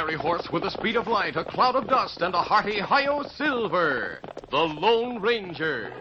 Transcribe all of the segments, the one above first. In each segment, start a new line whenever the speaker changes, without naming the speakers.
fiery horse with the speed of light, a cloud of dust, and a hearty hi-yo silver, the Lone Ranger.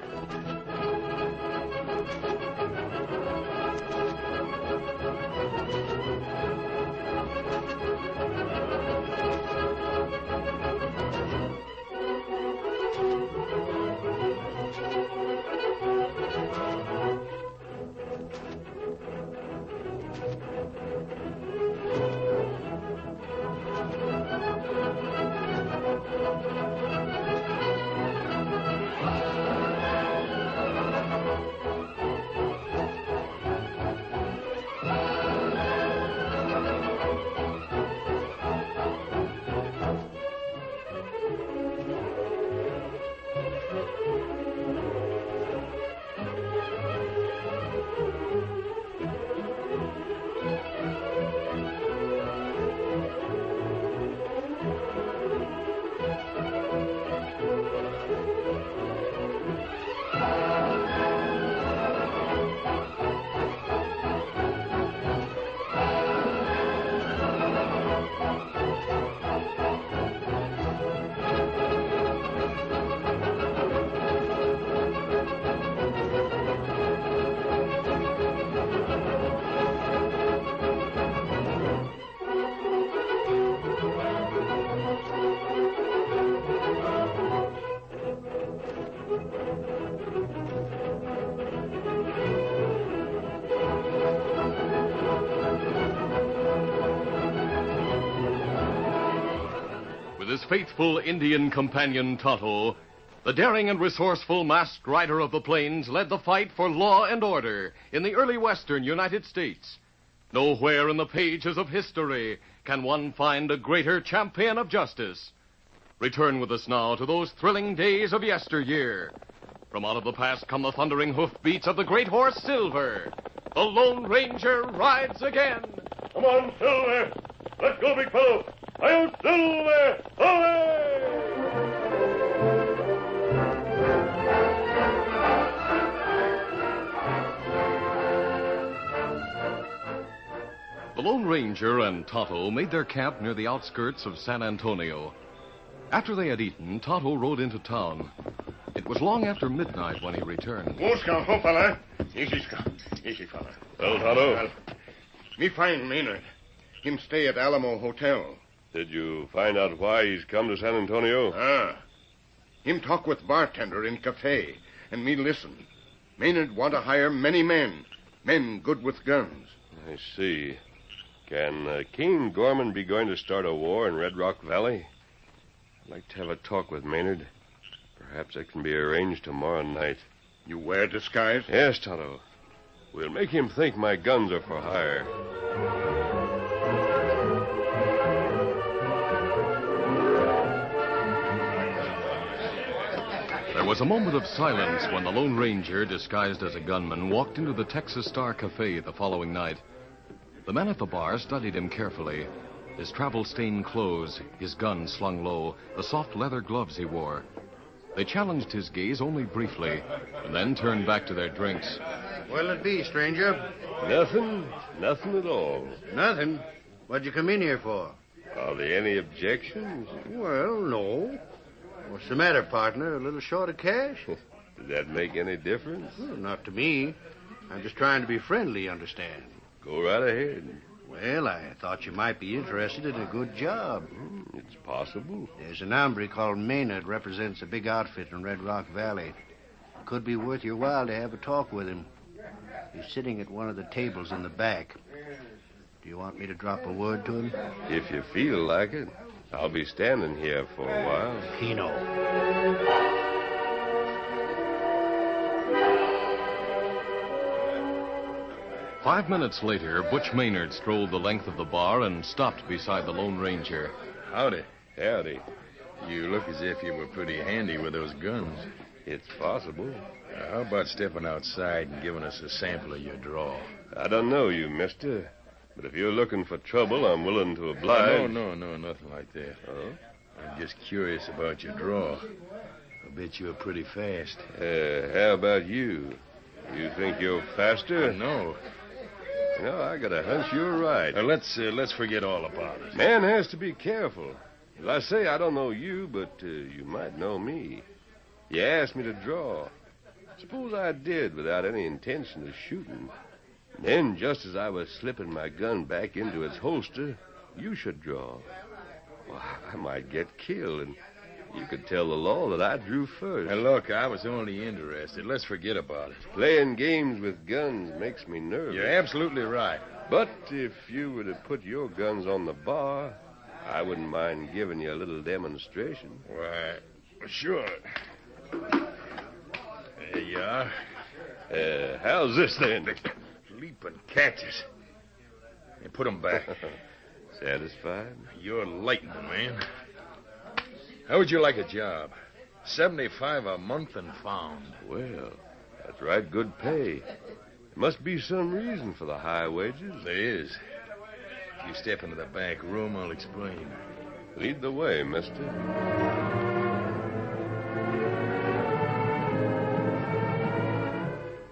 His faithful Indian companion, Tonto, the daring and resourceful masked rider of the plains led the fight for law and order in the early western United States. Nowhere in the pages of history can one find a greater champion of justice. Return with us now to those thrilling days of yesteryear. From out of the past come the thundering hoofbeats of the great horse Silver. The Lone Ranger rides again.
Come on, Silver. Let's go, big fellow. Hi-yo, Silver! Away!
The Lone Ranger and Tonto made their camp near the outskirts of San Antonio. After they had eaten, Tonto rode into town. It was long after midnight when he returned.
Ho, fella. Easy, fella.
Well, Tonto?
Well, me find Maynard. Him stay at Alamo Hotel.
Did you find out why he's come to San Antonio?
Him talk with bartender in cafe, and me listen. Maynard want to hire many men good with guns.
I see. Can King Gorman be going to start a war in Red Rock Valley? I'd like to have a talk with Maynard. Perhaps it can be arranged tomorrow night.
You wear disguise?
Yes, Tonto. We'll make him think my guns are for hire.
There was a moment of silence when the Lone Ranger, disguised as a gunman, walked into the Texas Star Cafe the following night. The men at the bar studied him carefully. His travel-stained clothes, his gun slung low, the soft leather gloves he wore. They challenged his gaze only briefly, and then turned back to their drinks.
What'll it be, stranger?
Nothing at all.
Nothing? What'd you come in here for?
Are there any objections?
Well, no. What's the matter, partner? A little short of cash?
Does that make any difference?
Well, not to me. I'm just trying to be friendly, you understand.
Go right ahead.
Well, I thought you might be interested in a good job.
It's possible.
There's an hombre called Maynard, represents a big outfit in Red Rock Valley. Could be worth your while to have a talk with him. He's sitting at one of the tables in the back. Do you want me to drop a word to him?
If you feel like it. I'll be standing here for a while.
Kino.
5 minutes later, Butch Maynard strolled the length of the bar and stopped beside the Lone Ranger.
Howdy.
Howdy.
You look as if you were pretty handy with those guns.
It's possible.
How about stepping outside and giving us a sample of your draw?
I don't know you, mister. But if you're looking for trouble, I'm willing to oblige.
No, nothing like that.
Oh?
I'm just curious about your draw. I bet you're pretty fast.
How about you? You think you're faster?
No.
No, I got a hunch you're right.
Let's forget all about it.
Man has to be careful. As I say, I don't know you, but you might know me. You asked me to draw. Suppose I did without any intention of shooting. Then, just as I was slipping my gun back into its holster, you should draw. Well, I might get killed, and you could tell the law that I drew first.
Now, look, I was only interested. Let's forget about it.
Playing games with guns makes me nervous.
You're absolutely right.
But if you were to put your guns on the bar, I wouldn't mind giving you a little demonstration.
Why, sure. There you are.
How's this, then?
Leaping catches. Hey, put them back.
Satisfied?
You're lightning, man. How would you like a job? $75 a month and found.
Well, that's right, good pay. There must be some reason for the high wages.
There is. If you step into the back room, I'll explain.
Lead the way, mister.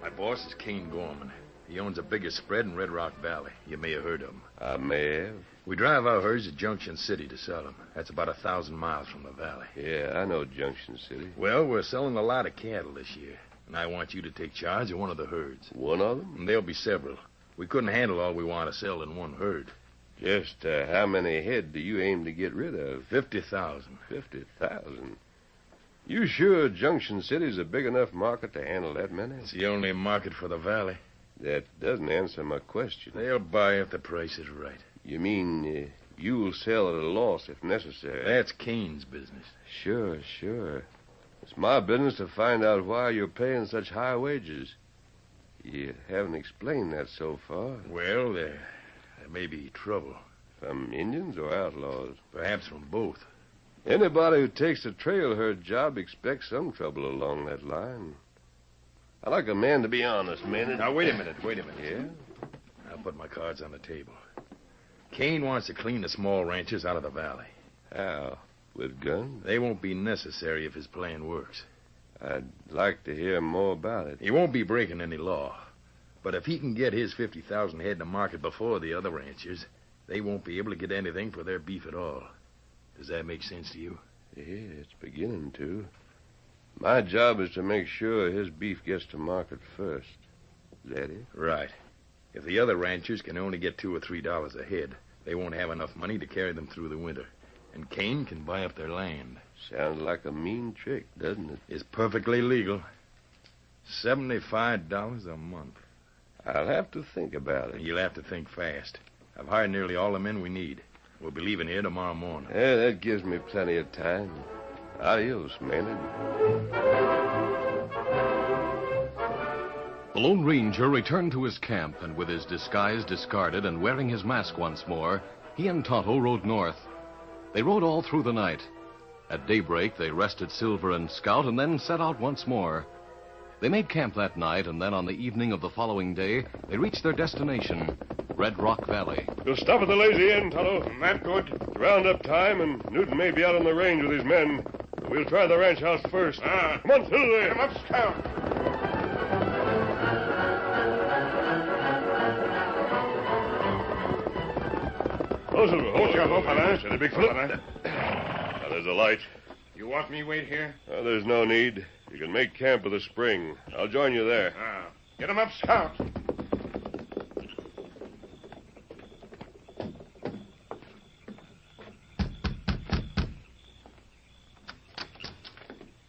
My boss is Kane Gorman. He owns the biggest spread in Red Rock Valley. You may have heard of him.
I may have.
We drive our herds to Junction City to sell them. That's about 1,000 miles from the valley.
Yeah, I know Junction City.
Well, we're selling a lot of cattle this year, and I want you to take charge of one of the herds.
One of them?
And there'll be several. We couldn't handle all we want to sell in one herd.
Just how many head do you aim to get rid of?
50,000.
50,000? You sure Junction City's a big enough market to handle that many?
It's the only market for the valley.
That doesn't answer my question.
They'll buy if the price is right.
You mean you'll sell at a loss if necessary?
That's Kane's business.
Sure. It's my business to find out why you're paying such high wages. You haven't explained that so far.
Well, there may be trouble.
From Indians or outlaws?
Perhaps from both.
Anybody who takes a trail herd job expects some trouble along that line. I like a man to be honest, man.
Now, wait a minute.
Yeah?
I'll put my cards on the table. Kane wants to clean the small ranches out of the valley.
How? With guns?
They won't be necessary if his plan works.
I'd like to hear more about it.
He won't be breaking any law. But if he can get his 50,000 head to market before the other ranchers, they won't be able to get anything for their beef at all. Does that make sense to you?
Yeah, it's beginning to. My job is to make sure his beef gets to market first. Is that it?
Right. If the other ranchers can only get $2 or $3 a head, they won't have enough money to carry them through the winter. And Kane can buy up their land.
Sounds like a mean trick, doesn't it?
It's perfectly legal. $75 a month.
I'll have to think about it.
You'll have to think fast. I've hired nearly all the men we need. We'll be leaving here tomorrow morning.
Yeah, that gives me plenty of time. Adios, Maynard.
The Lone Ranger returned to his camp, and with his disguise discarded and wearing his mask once more, he and Tonto rode north. They rode all through the night. At daybreak, they rested Silver and Scout and then set out once more. They made camp that night, and then on the evening of the following day, they reached their destination, Red Rock Valley.
You'll stop at the Lazy Inn, Tonto. That good? It's round-up time, and Newton may be out on the range with his men. We'll try the ranch house first. Come on, Silver.
Come up, Scout.
Oh, Silver.
Hold your low, fella.
Steady, big fella. Now, there's a light.
You want me wait here?
There's no need. You can make camp at the spring. I'll join you there.
Get him up, Scout.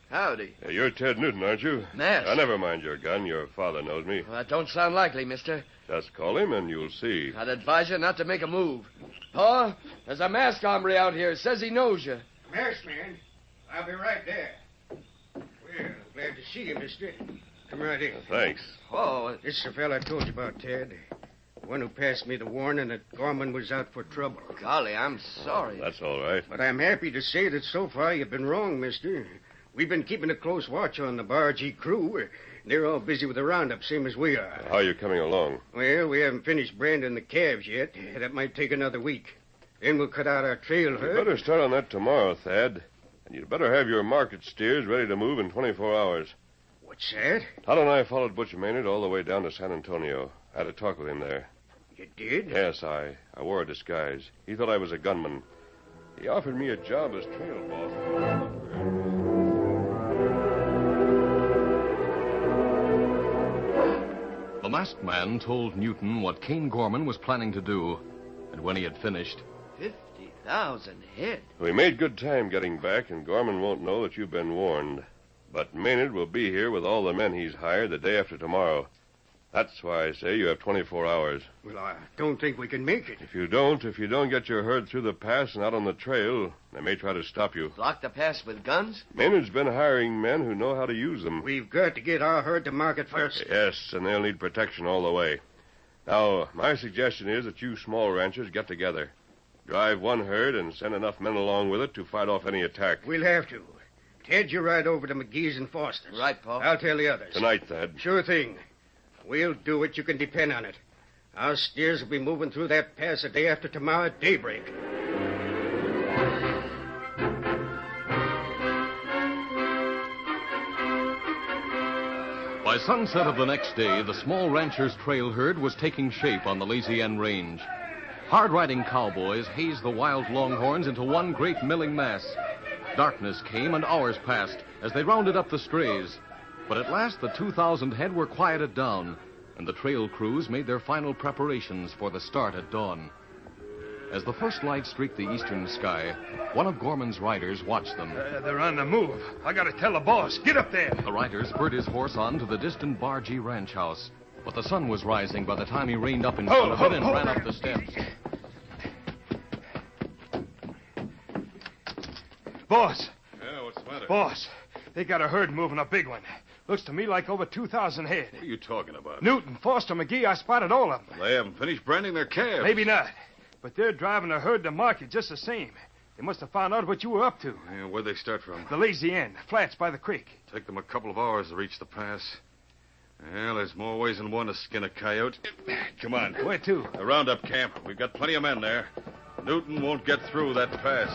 Howdy.
You're Ted Newton, aren't you?
Yes.
Never mind your gun. Your father knows me.
Well, that don't sound likely, mister.
Just call him and you'll see.
I'd advise you not to make a move. Pa, there's a masked hombre out here. Says he knows you.
Masked man? I'll be right there. Well, glad to see you, mister. Come right in.
Thanks.
Oh,
This is the fella I told you about, Ted. The one who passed me the warning that Gorman was out for trouble.
golly, I'm sorry.
That's all right.
But I'm happy to say that so far you've been wrong, mister. We've been keeping a close watch on the Bargee crew. They're all busy with the roundup, same as we are.
How are you coming along?
Well, we haven't finished branding the calves yet. That might take another week. Then we'll cut out our trail
You
herd.
better start on that tomorrow, Thad. And you'd better have your market steers ready to move in 24 hours.
What's that?
Todd and I followed Butch Maynard all the way down to San Antonio. I had a talk with him there.
did?
Yes, I wore a disguise. He thought I was a gunman. He offered me a job as trail boss.
The masked man told Newton what Kane Gorman was planning to do, and when he had finished...
50,000 head.
We made good time getting back, and Gorman won't know that you've been warned. But Maynard will be here with all the men he's hired the day after tomorrow. That's why I say you have 24 hours.
Well, I don't think we can make it.
If you don't get your herd through the pass and out on the trail, they may try to stop you.
Block the pass with guns?
Maynard's been hiring men who know how to use them.
We've got to get our herd to market first.
Yes, and they'll need protection all the way. Now, my suggestion is that you small ranchers get together. Drive one herd and send enough men along with it to fight off any attack.
We'll have to. Ted, you ride over to McGee's and Foster's.
Right, Pa.
I'll tell the others.
Tonight, Thad.
Sure thing. We'll do it. You can depend on it. Our steers will be moving through that pass the day after tomorrow at daybreak.
By sunset of the next day, the small rancher's trail herd was taking shape on the Lazy End Range. Hard-riding cowboys hazed the wild longhorns into one great milling mass. Darkness came and hours passed as they rounded up the strays. But at last the 2,000 head were quieted down, and the trail crews made their final preparations for the start at dawn. As the first light streaked the eastern sky, one of Gorman's riders watched them.
They're on the move. I gotta tell the boss. Get up there.
The rider spurred his horse on to the distant Bargee ranch house, but the sun was rising by the time he reined up in front of it and ran up the steps.
Boss.
Yeah, what's the matter?
Boss, they got a herd moving, a big one. Looks to me like over 2,000 head.
What are you talking about?
Newton, Foster, McGee, I spotted all of them.
They haven't finished branding their calves.
Maybe not. But they're driving a herd to market just the same. They must have found out what you were up to.
Yeah, where'd they start from?
The Lazy End, flats by the creek.
Take them a couple of hours to reach the pass. Well, there's more ways than one to skin a coyote. Come on.
Where to?
The roundup camp. We've got plenty of men there. Newton won't get through that pass.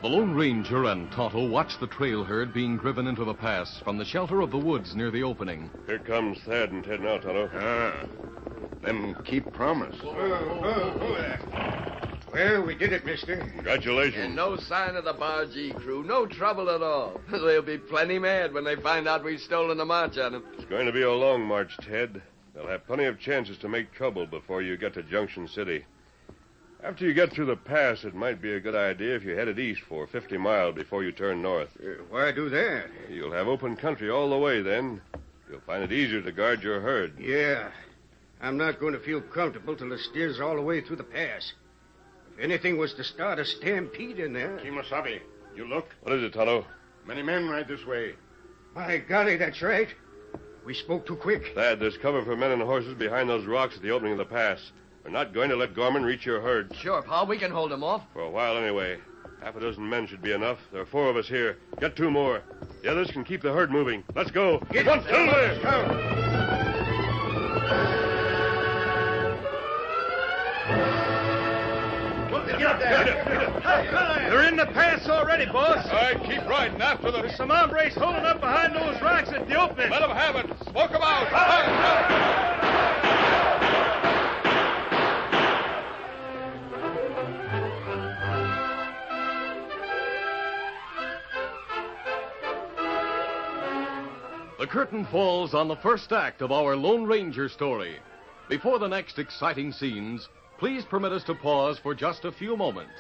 The Lone Ranger and Tonto watched the trail herd being driven into the pass from the shelter of the woods near the opening.
Here comes Thad and Ted now, Tonto.
Them keep promise.
Well, we did it, mister.
Congratulations.
And no sign of the Bargee crew. No trouble at all. They'll be plenty mad when they find out we've stolen the march on them.
It's going to be a long march, Ted. They'll have plenty of chances to make trouble before you get to Junction City. After you get through the pass, it might be a good idea if you headed east for 50 miles before you turn north.
Why do that?
You'll have open country all the way then. You'll find it easier to guard your herd.
Yeah. I'm not going to feel comfortable till the steers all the way through the pass. If anything was to start a stampede in there...
Kimosabe, you look.
What is it, Tonto?
Many men ride this way.
My golly, that's right. We spoke too quick.
Thad, there's cover for men and horses behind those rocks at the opening of the pass. We're not going to let Gorman reach your herd.
Sure, Pa, we can hold them off.
For a while, anyway. Half a dozen men should be enough. There are 4 of us here. Get 2 more. The others can keep the herd moving. Let's go.
Get
one, Silver!
They're in the pass already, boss.
All right, keep riding after them.
There's some hombres holding up behind those rocks at the opening.
Let them have it. Smoke them out.
The curtain falls on the first act of our Lone Ranger story. Before the next exciting scenes, please permit us to pause for just a few moments.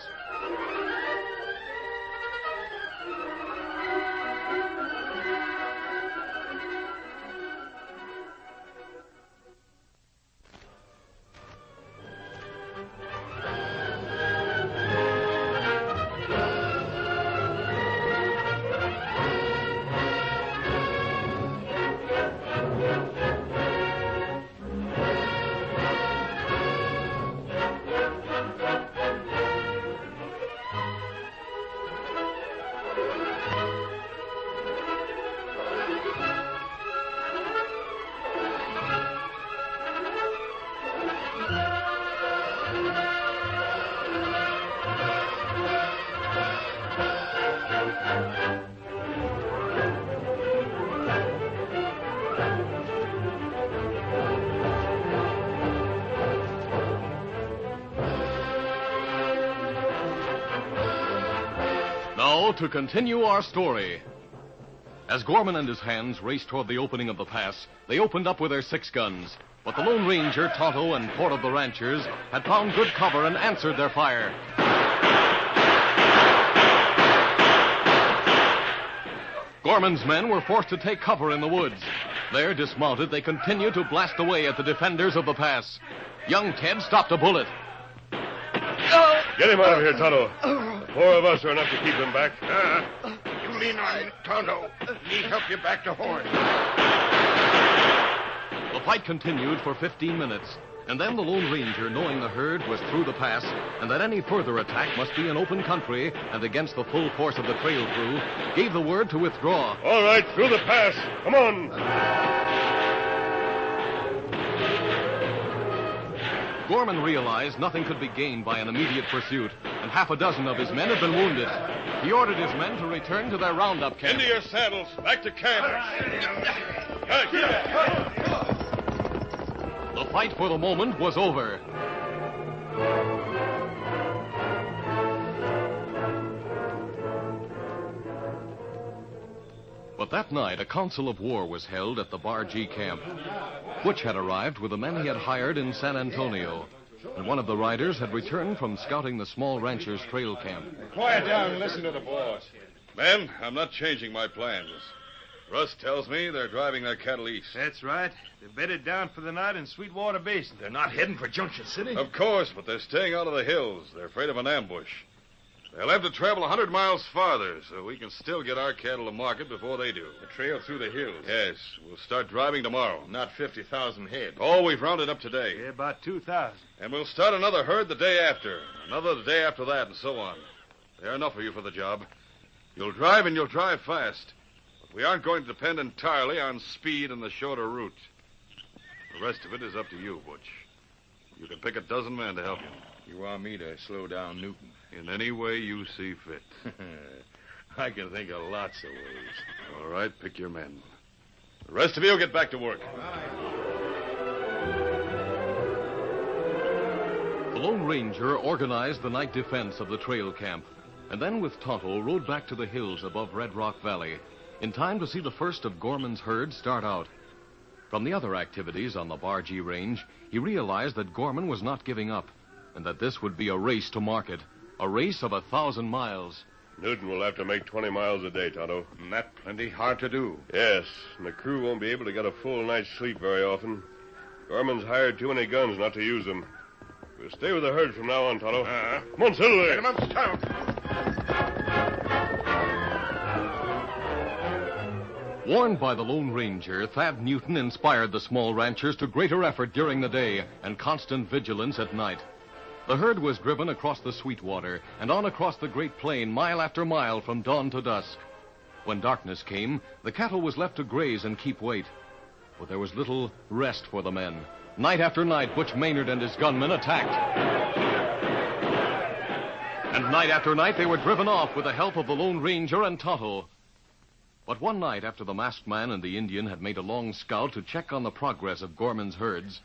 now to continue our story. As Gorman and his hands raced toward the opening of the pass, they opened up with their 6 guns. But the Lone Ranger, Tonto, and 4 of the ranchers had found good cover and answered their fire. Gorman's men were forced to take cover in the woods. There, dismounted, they continued to blast away at the defenders of the pass. Young Ted stopped a bullet.
Get him out of here, Tonto. The 4 of us are enough to keep him back.
You lean on Tonto. He'll help you back to horse.
The fight continued for 15 minutes, and then the Lone Ranger, knowing the herd was through the pass and that any further attack must be in open country and against the full force of the trail crew, gave the word to withdraw.
All right, through the pass. Come on.
Gorman realized nothing could be gained by an immediate pursuit, and half a dozen of his men had been wounded. He ordered his men to return to their roundup camp.
Into your saddles. Back to camp.
The fight for the moment was over. But that night, a council of war was held at the Bargee camp. Butch had arrived with the men he had hired in San Antonio, and one of the riders had returned from scouting the small rancher's trail camp.
Quiet down and listen to the boss.
Men, I'm not changing my plans. Russ tells me they're driving their cattle east.
That's right. They're bedded down for the night in Sweetwater Basin.
They're not heading for Junction City?
Of course, but they're staying out of the hills. They're afraid of an ambush. They'll have to travel 100 miles farther, so we can still get our cattle to market before they do.
The trail through the hills.
Yes, we'll start driving tomorrow.
Not 50,000 head.
Oh, we've rounded up today.
Yeah, about 2,000.
And we'll start another herd the day after, another the day after that, and so on. There are enough of you for the job. You'll drive, and you'll drive fast. But we aren't going to depend entirely on speed and the shorter route. The rest of it is up to you, Butch. You can pick a dozen men to help you.
You want me to slow down Newton?
In any way you see fit.
I can think of lots of ways.
All right, pick your men. The rest of you will get back to work.
The Lone Ranger organized the night defense of the trail camp, and then with Tonto rode back to the hills above Red Rock Valley, in time to see the first of Gorman's herds start out. From the other activities on the Bargee Range, he realized that Gorman was not giving up, and that this would be a race to market, a race of 1,000 miles.
Newton will have to make 20 miles a day, Tonto.
And that plenty hard to do.
Yes, and the crew won't be able to get a full night's sleep very often. Gorman's hired too many guns not to use them. We'll stay with the herd from now on, Tonto. Come on, Silver.
Get him up, stout.
Warned by the Lone Ranger, Thad Newton inspired the small ranchers to greater effort during the day and constant vigilance at night. The herd was driven across the Sweetwater and on across the Great Plain mile after mile from dawn to dusk. When darkness came, the cattle was left to graze and keep weight. But there was little rest for the men. Night after night, Butch Maynard and his gunmen attacked. And night after night, they were driven off with the help of the Lone Ranger and Tonto. But one night, after the masked man and the Indian had made a long scout to check on the progress of Gorman's herds,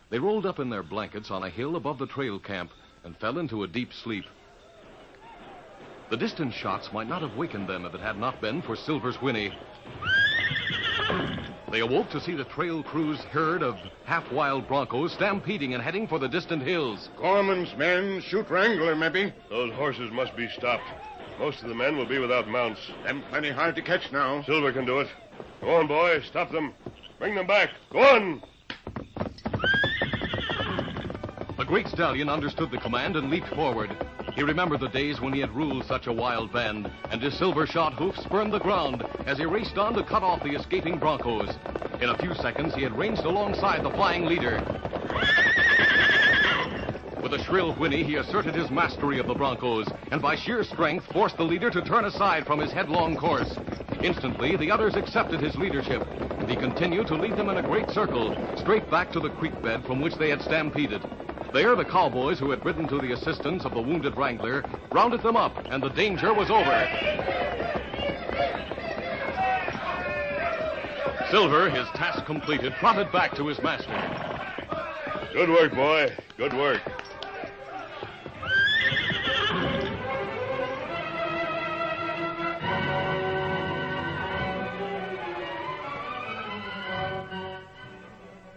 they rolled up in their blankets on a hill above the trail camp and fell into a deep sleep. The distant shots might not have wakened them if it had not been for Silver's whinny. They awoke to see the trail crew's herd of half-wild broncos stampeding and heading for the distant hills.
Gorman's men shoot Wrangler, maybe.
Those horses must be stopped. Most of the men will be without mounts.
Them plenty hard to catch now.
Silver can do it. Go on, boy. Stop them. Bring them back. Go on.
The great stallion understood the command and leaped forward. He remembered the days when he had ruled such a wild band, and his silver-shod hoofs spurned the ground as he raced on to cut off the escaping broncos. In a few seconds, he had ranged alongside the flying leader. With a shrill whinny, he asserted his mastery of the broncos, and by sheer strength forced the leader to turn aside from his headlong course. Instantly, the others accepted his leadership, and he continued to lead them in a great circle, straight back to the creek bed from which they had stampeded. There, the cowboys who had ridden to the assistance of the wounded wrangler rounded them up, and the danger was over. Silver, his task completed, trotted back to his master.
Good work, boy. Good work.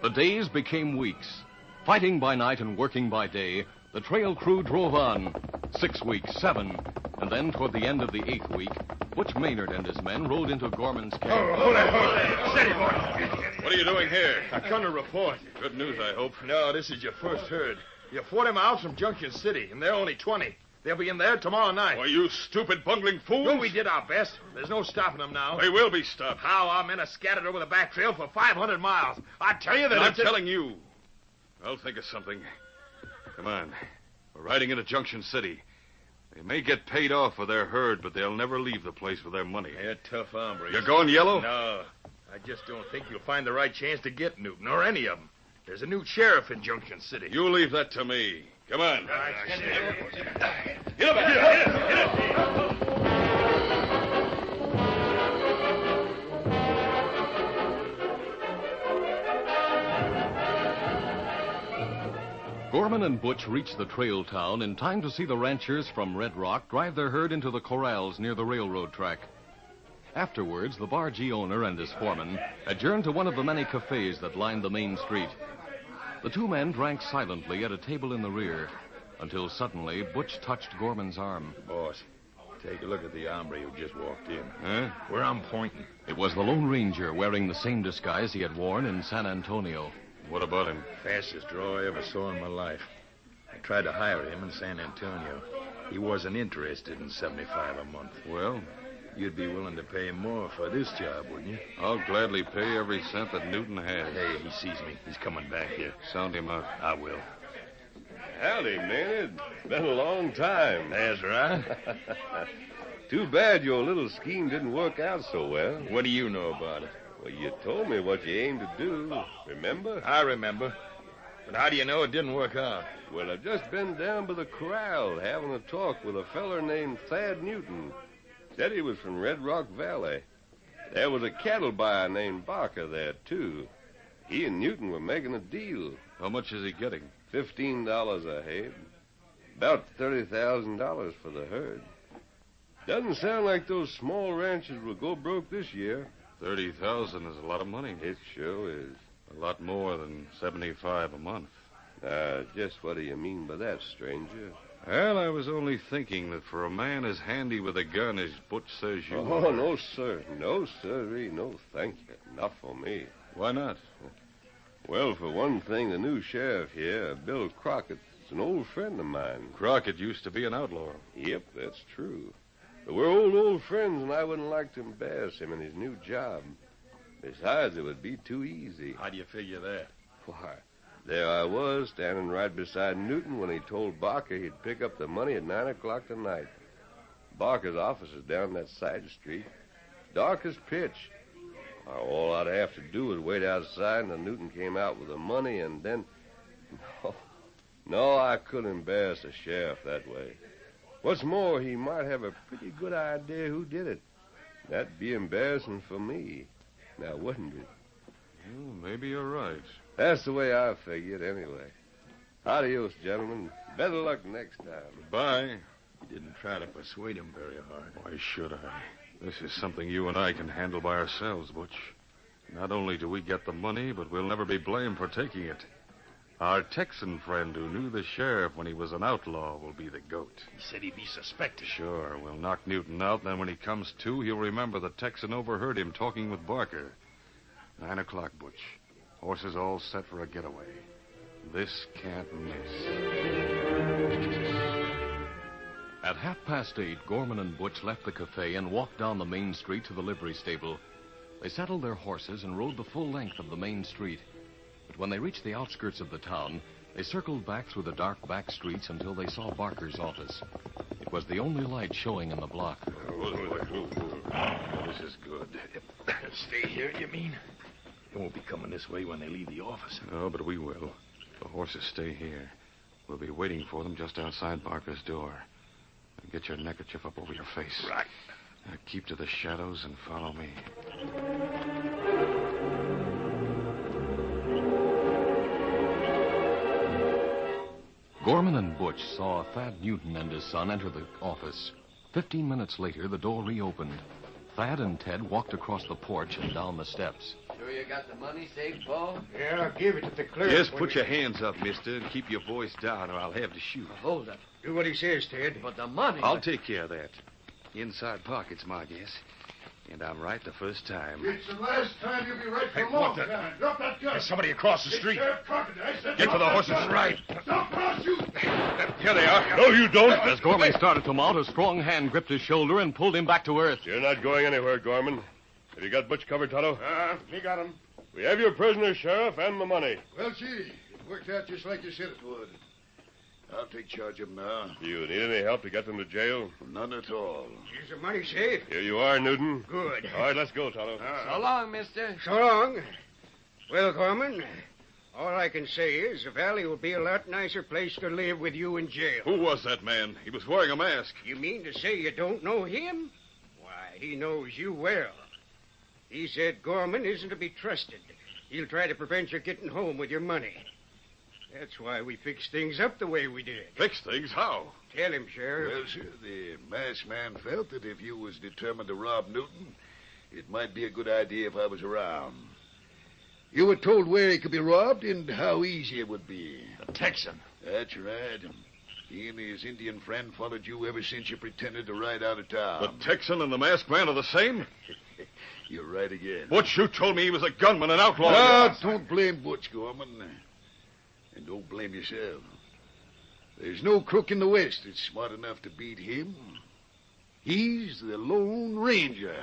The days became weeks. Fighting by night and working by day, the trail crew drove on. 6 weeks, 7, and then toward the end of the 8th week, Butch Maynard and his men rode into Gorman's camp.
Hold it. Steady, boy.
What are you doing here?
I come to report.
Good news, I hope.
No, this is your first herd. You're 40 miles from Junction City, and they're only 20. They'll be in there tomorrow night.
Why, you stupid bungling fools.
Well, we did our best. There's no stopping them now.
They will be stopped.
How? Our men are scattered over the back trail for 500 miles. I tell you that
I'm
if
telling you. I'll think of something. Come on. We're riding into Junction City. They may get paid off for their herd, but they'll never leave the place with their money.
They're tough hombres.
You're going yellow?
No. I just don't think you'll find the right chance to get Newton or any of them. There's a new sheriff in Junction City.
You leave that to me. Come on.
Get up.
Gorman and Butch reached the trail town in time to see the ranchers from Red Rock drive their herd into the corrals near the railroad track. Afterwards, the bargee owner and his foreman adjourned to one of the many cafes that lined the main street. The two men drank silently at a table in the rear until suddenly Butch touched Gorman's arm.
Boss, take a look at the hombre who just walked in.
Huh?
Where I'm pointing.
It was the Lone Ranger wearing the same disguise he had worn in San Antonio.
What about him?
Fastest draw I ever saw in my life. I tried to hire him in San Antonio. He wasn't interested in $75 a month.
Well,
You'd be willing to pay him more for this job, wouldn't you?
I'll gladly pay every cent that Newton has.
Hey, he sees me. He's coming back here.
Sound him out.
I will.
Howdy, Maynard. Been a long time.
That's right.
Too bad your little scheme didn't work out so well.
What do you know about it?
Well, you told me what you aimed to do. Remember?
I remember. But how do you know it didn't work out?
Well, I've just been down by the corral having a talk with a feller named Thad Newton. Said he was from Red Rock Valley. There was a cattle buyer named Barker there, too. He and Newton were making a deal.
How much is he getting?
$15 a head. About $30,000 for the herd. Doesn't sound like those small ranches will go broke this year.
30,000 is a lot of money.
It sure is.
A lot more than 75 a month.
Just what do you mean by that, stranger?
Well, I was only thinking that for a man as handy with a gun as Butch says you are...
Oh, no, sir. No, sirree. No, thank you. Not for me.
Why not?
Well, for one thing, the new sheriff here, Bill Crockett's an old friend of mine.
Crockett used to be an outlaw.
Yep, that's true. But we're old friends, and I wouldn't like to embarrass him in his new job. Besides, it would be too easy.
How do you figure that?
Why, there I was, standing right beside Newton when he told Barker he'd pick up the money at 9 o'clock tonight. Barker's office is down that side street. Dark as pitch. All I'd have to do was wait outside, and Newton came out with the money, and then... No, I couldn't embarrass the sheriff that way. What's more, he might have a pretty good idea who did it. That'd be embarrassing for me. Now, wouldn't it?
Well, maybe you're right.
That's the way I figured, anyway. Adios, gentlemen. Better luck next time.
Goodbye.
You didn't try to persuade him very hard.
Why should I? This is something you and I can handle by ourselves, Butch. Not only do we get the money, but we'll never be blamed for taking it. Our Texan friend who knew the sheriff when he was an outlaw will be the goat.
He said he'd be suspected.
Sure, we'll knock Newton out, then when he comes to, he'll remember the Texan overheard him talking with Barker. 9 o'clock, Butch. Horses all set for a getaway. This can't miss.
At 8:30, Gorman and Butch left the cafe and walked down the main street to the livery stable. They saddled their horses and rode the full length of the main street. But when they reached the outskirts of the town, they circled back through the dark back streets until they saw Barker's office. It was the only light showing in the block.
This is good. Stay here, you mean? They won't be coming this way when they leave the office.
No, but we will. The horses stay here. We'll be waiting for them just outside Barker's door. Now get your neckerchief up over your face.
Right.
Now keep to the shadows and follow me.
Gorman and Butch saw Thad Newton and his son enter the office. 15 minutes later, the door reopened. Thad and Ted walked across the porch and down the steps.
Sure you got the money safe, Paul?
Yeah, I'll give it to the clerk.
Just put your hands up, mister, and keep your voice down, or I'll have to shoot.
Hold up.
Do what he says, Ted.
But the money...
I'll take care of that. Inside pockets, my guess. And I'm right the first time.
It's the last time you'll be right for
Hey,
a long
what the-
time. Drop that gun.
There's somebody across the street.
Sheriff Crockett, I said
Get
drop
for the
that
horses.
gun.
Right.
Stop or I'll shoot.
Here they are. No, you don't.
As Gorman started to mount, a strong hand gripped his shoulder and pulled him back to earth.
You're not going anywhere, Gorman. Have you got Butch covered, Tonto?
Me got him.
We have your prisoner, Sheriff, and my money.
Well, gee, it worked out just like you said it would.
I'll take charge of them now.
Do you need any help to get them to jail?
None at all.
Is the money safe?
Here you are, Newton.
Good.
All right, let's go, Tonto.
So long, mister.
So long. Well, Gorman, all I can say is the valley will be a lot nicer place to live with you in jail.
Who was that man? He was wearing a mask.
You mean to say you don't know him? Why, he knows you well. He said Gorman isn't to be trusted. He'll try to prevent you getting home with your money. That's why we fixed things up the way we did.
Fix things? How?
Tell him, Sheriff.
Well, sir, the masked man felt that if you was determined to rob Newton, it might be a good idea if I was around. You were told where he could be robbed and how easy it would be.
The Texan.
That's right. He and his Indian friend followed you ever since you pretended to ride out of town.
The Texan and the masked man are the same?
You're right again.
Butch, you told me he was a gunman, an outlaw.
No, don't blame Butch, Gorman. And don't blame yourself. There's no crook in the West that's smart enough to beat him. He's the Lone Ranger.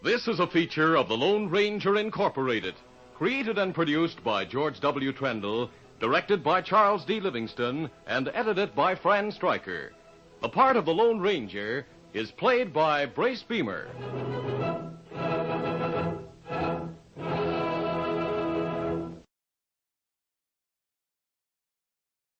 This is a feature of the Lone Ranger Incorporated, created and produced by George W. Trendle, directed by Charles D. Livingston, and edited by Fran Striker. The part of the Lone Ranger is played by Brace Beemer.